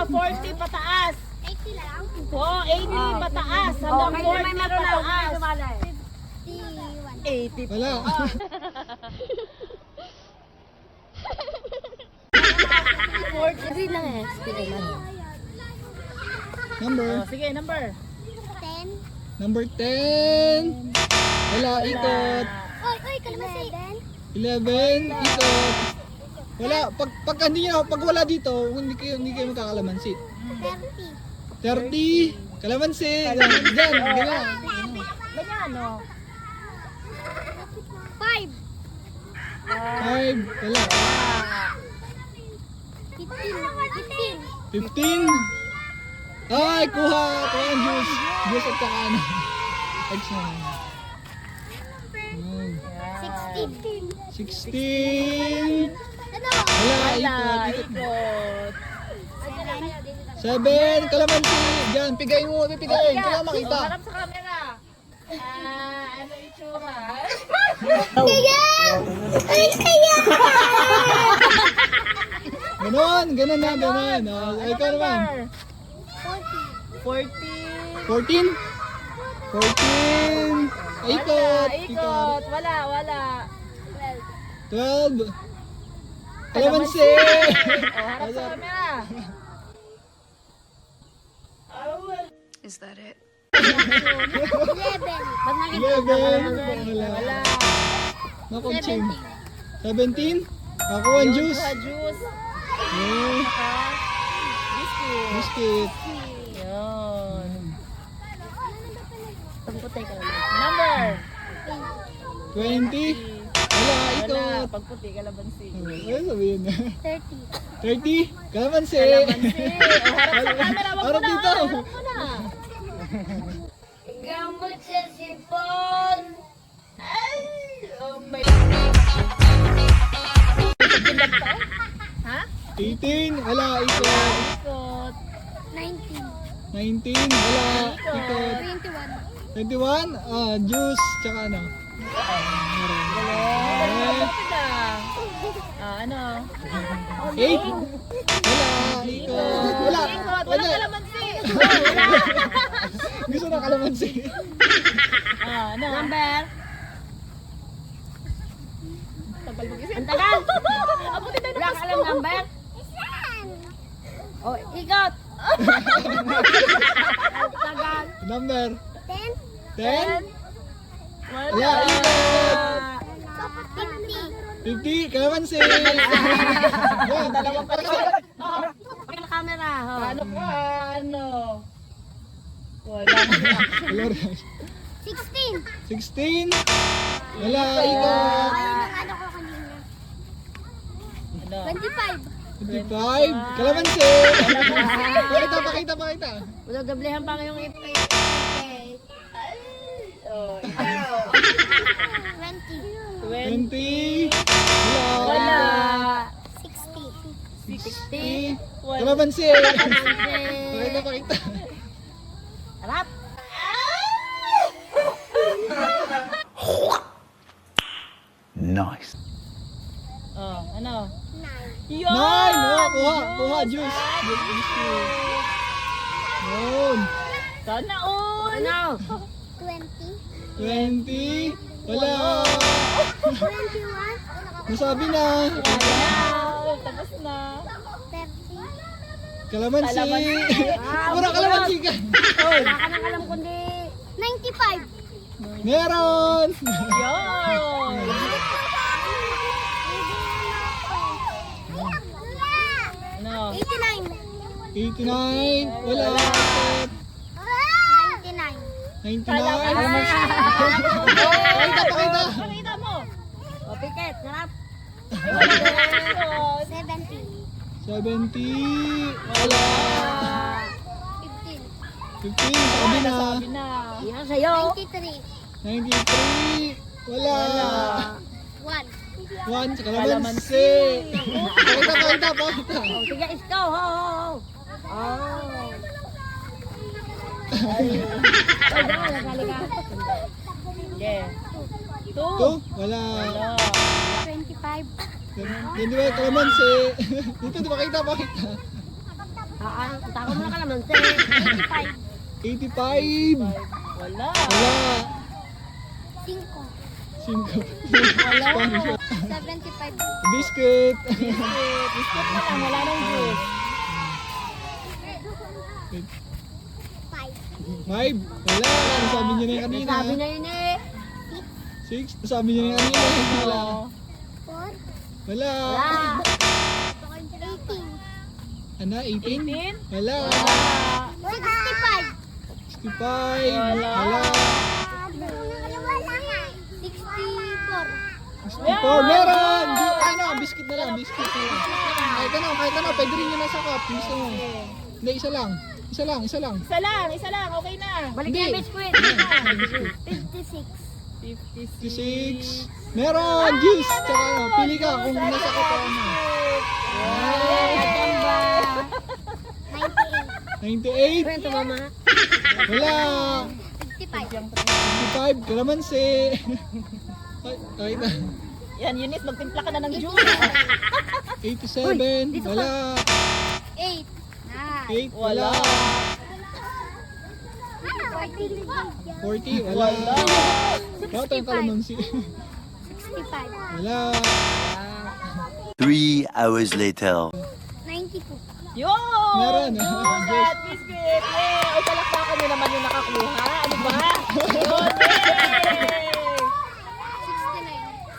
Hanggang 40 pataas. 80 lang. Oo, 80 pataas. Hanggang 40 pataas. 81. 80 Wala. Read lang eh. Number. Oh, sige, number. 10. Number 10. Wala, ikot. Oy, kalamansi. 11, ikot. Wala, pag wala dito, hindi kayo magkakalamansi. 30. 30, kalamansi. Yan, ganyan. Ganyan, no? 5. 5, wala. 15. 15. Ay, kuha ang juice. Juice at saka ano. Eggs na. Yan. 16. 16. Ano? Wala, Wala, ikot. ikot. 7, kalamansi. Diyan, pigayin mo, pipigayin. Kailangan Oh, makita. harap sa camera. Ano itsura? Kaya! Ay, kaya! Ganon na, ganon. Ikaw naman. 40. 14. 14. Ikot. Ikot. Wala. 12. Kalamansi. Oh, harap sa camera. Is that it? 11. 11. Wala. Wala. Nakutsing. 17. Nakuha ang juice. Kuha juice. Okay. Biscuit. Biscuit. Yun. Pagputay ka lang. Number. 20. Wala, Wala. ikot. Pagputi, kalabansi. Ano sabihin na? 30. 30. Kalamansi. Kalabansi. Oh, harap sa camera. Wag mo Harap na. dito. Harap mo na. Gamot sa sipon. Ay! Oh my... Ha? 18. Wala, ikot. Ikot. 19. 19. Wala, ikot. 21. 21. Juice. Tsaka ano? Galing. Ano? 8. Wala, ikot. Wala. Ikot. Walang kalamansi. Gusto na kalamansi. Ano? Number? Tagal mag-isip. Ang tagal. Abutin tayo Wala ng ka lang number? Oh, ikot. Ang tagal. Number. 10. 10. Wala. Wala, ikot. 50. 50. Kalamansi. Yan. Dalawang pala. Ang camera. Ano pa? Ano? Wala. Wala rin. 16. 16. Wala, ikot. Ayun ang ano ko kanina. Ano? 25. 25. Kalamansi. Pakita. Wala doblehan pa ngayong ipay. Oh, ikaw. 20. 20. Wala. Wala. 60. 60. Wala. Kalamansi. Kalamansi. Pakita. Harap. Nice. Oh, ano? 9. Yun! 9. Kuha. Juice. Yun. Sana all! Ano? 20. 20. Wala. 21. Nasabi na. Wow! Tapos na. 30. Kalamansi. Kalamansi. Pura kalamansi ka. Wala ka nang alam kundi 95. Meron. Yun! Ano? 89. 89. Wala. 99. 99. Kalamansi. Pakita. Pakita mo! O, piket. Harap. 70. 70. Wala. 15. 15. Sabi na. Sabi na. Yan sa'yo. 93. 93. Wala. 1. 1 sa kalamansi. Pakita. O, sige, isko. Ho. Oh. Ay, dama, nagali ka. Yeah. 2. 2. Wala. Wala. 25. Yan di ba kalamansi? Dito, pakita. Tako mo na kalamansi. 85. 85. Wala. Wala. 5. 5. Wala. 75. Biscuit. Biscuit na lang, wala nang juice. 5. 5. Wala. Nasabi niyo na yung kanina. Sabi na yun eh. 6. Nasabi niyo na yung kanina. Wala. 4. Wala. Wala. 18. Ano? 18? 18? Wala. 65. 65. Wala. Wala. 64. 64. Meron! Ano? Biscuit na lang. Biscuit na lang. Kahit ano. Pwede rin yun nasa cup. Gusto mo. Hindi, isa lang. Isa lang. Isa lang, okay na. Balik Hindi. na yung biskuit. 56. 56. Meron! Juice! Tsaka ano, pili ka kung nasa cup o ano. Gamba. 98. 98. Kwento mama. Wala. 55. 55. Kalamansi. Ay, na. Yan, Eunice, magtimpla ka na ng juice. 87. Wala. 8. 8. Wala. Wala. 40. Wala. Wala tayong kalamansi. 65. Wala. 3 hours later. 92. Yun! Meron. Juice at biscuit. Yay! Ay, palakpakan nyo naman yung nakakuha. Ano ba? Yun! Yay!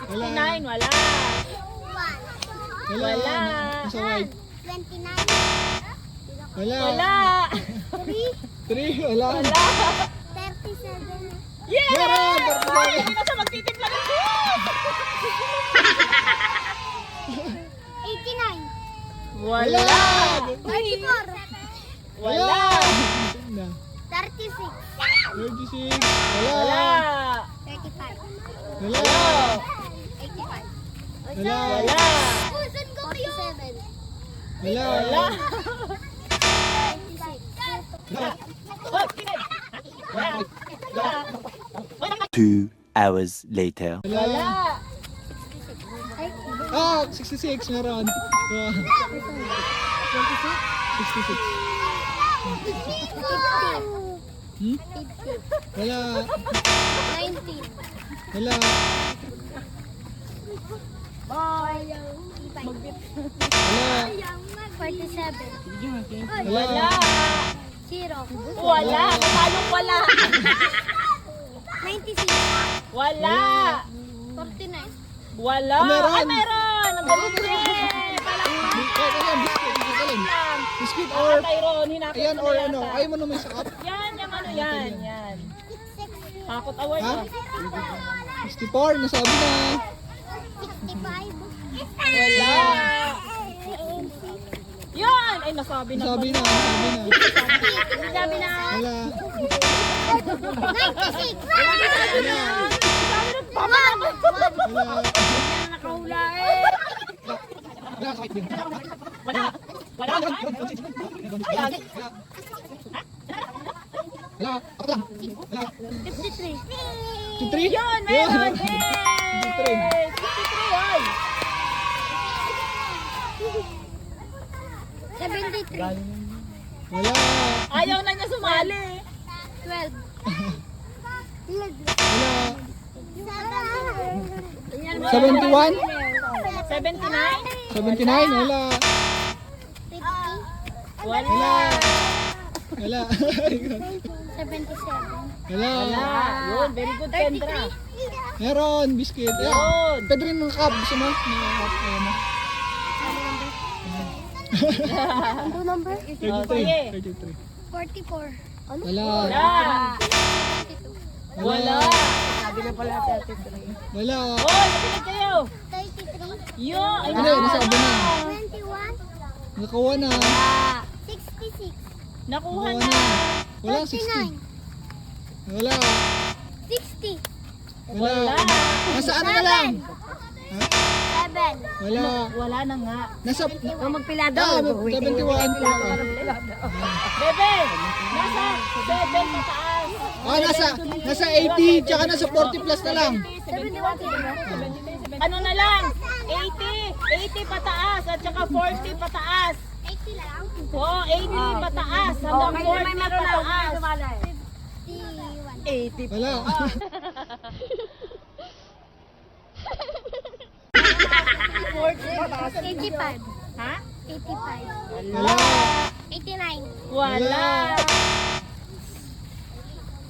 69. Wala. 69, wala. Wala. Nasa white. 29. Wala. Wala. 3. Wala. Wala. 37. Yay! Meron! Ay, hindi na siya magtitimpla ng juice. 89. Wala. 34. Wala. 36. 36. Wala. Wala. 35. Wala. 85. Wala. Wala. 47. Wala. Wala. 2 hours later. Wala. Ah, 66 meron. 66. 50. Hmm? Wala. 19. Wala. Wala. 47. Wala. 0. Wala. Paanong wala? 96. Wala. 49. Wala. Meron. Ay, meron. Ang galing din. Palakpakan. Biscuit Ah, or Tyrone, hinapit ayan mo or na ano, yata. ayaw mo naman sa cup. Yan, yung ano yan. Yan. Hakot award. Ha? oh. 64, nasabi na. 65. Wala. Yan. Ay, nasabi na. Nasabi na, pala. Sabi na. Wala. 96. Wala. Wala. Nakahula eh. Wala. Wala. Wala. Wala. Ako lang. Wala. 53. 53? Yun, meron. Yun. Yay! 53 ay. 73. Wala. Ayaw na niya sumali. 12. Wala. 71? 79? 79? Wala. 50. Wala. Wala. 77. Wala. Wala. Yun, very good, Kendra. Meron, biscuit. Yun. Ayan. Pwede rin ng cup. Gusto mo? Ng cup. Ayan mo. Ano number? 33. sige. 33. 44. Wala. Wala. 22. Wala. Sabi na pala 33. Wala. Hoy, makinig kayo. 33. Yun. Ay, Ano, nasabi na. 21. Nakuha na. 66. Nakuha Nakuha na. na. Wala, 60. 39. Wala. 60. Wala. Wala. Nasa ano na lang? 7. Wala. Wala na nga. Nasa... Ikaw magpilado. Ah, 71 pala. Bebe, nasa 7 pataas. Ah, nasa 80, tsaka nasa 40 plus na lang. 71. Ano na lang? 80 pataas at saka 40 pataas. 80 lang. Oh, 80 pataas. Hanggang may 40 meron na. pataas. Sumala eh. 80 Wala. 40 pataas. 85. Ha? 85. Wala. 89. Wala.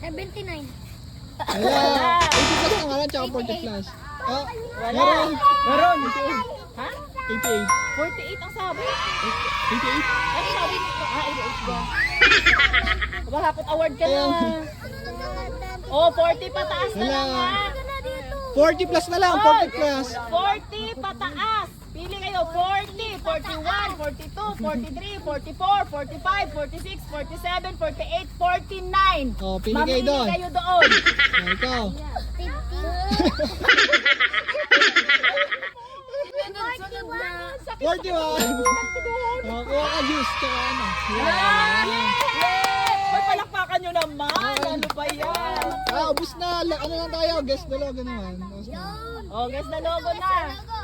79. Wala. 80 plus na nga lang, tsaka 40 plus. Ah, Wala. meron. Meron. Ha? 88. 48 ang sabi. 88? Ano sabi mo? 88 ba? Mahapot award ka na. Oh, 40 pataas na Wala. lang ha. 40 plus na lang, 40 plus. 40 pataas. Pili kayo, 40, 41, 42, 43, 44, 45, 46, 47, 48, 49. Oh, pili kayo Mamili doon. kayo doon. Ah, ikaw. 41. Oh, kuha ka juice, tsaka ano. Ba't palakpakan nyo naman? Ano ba yan? Ah, ubus na. Ano lang tayo, guess the logo naman. Tapos na. Oh, guess the logo na. Logo.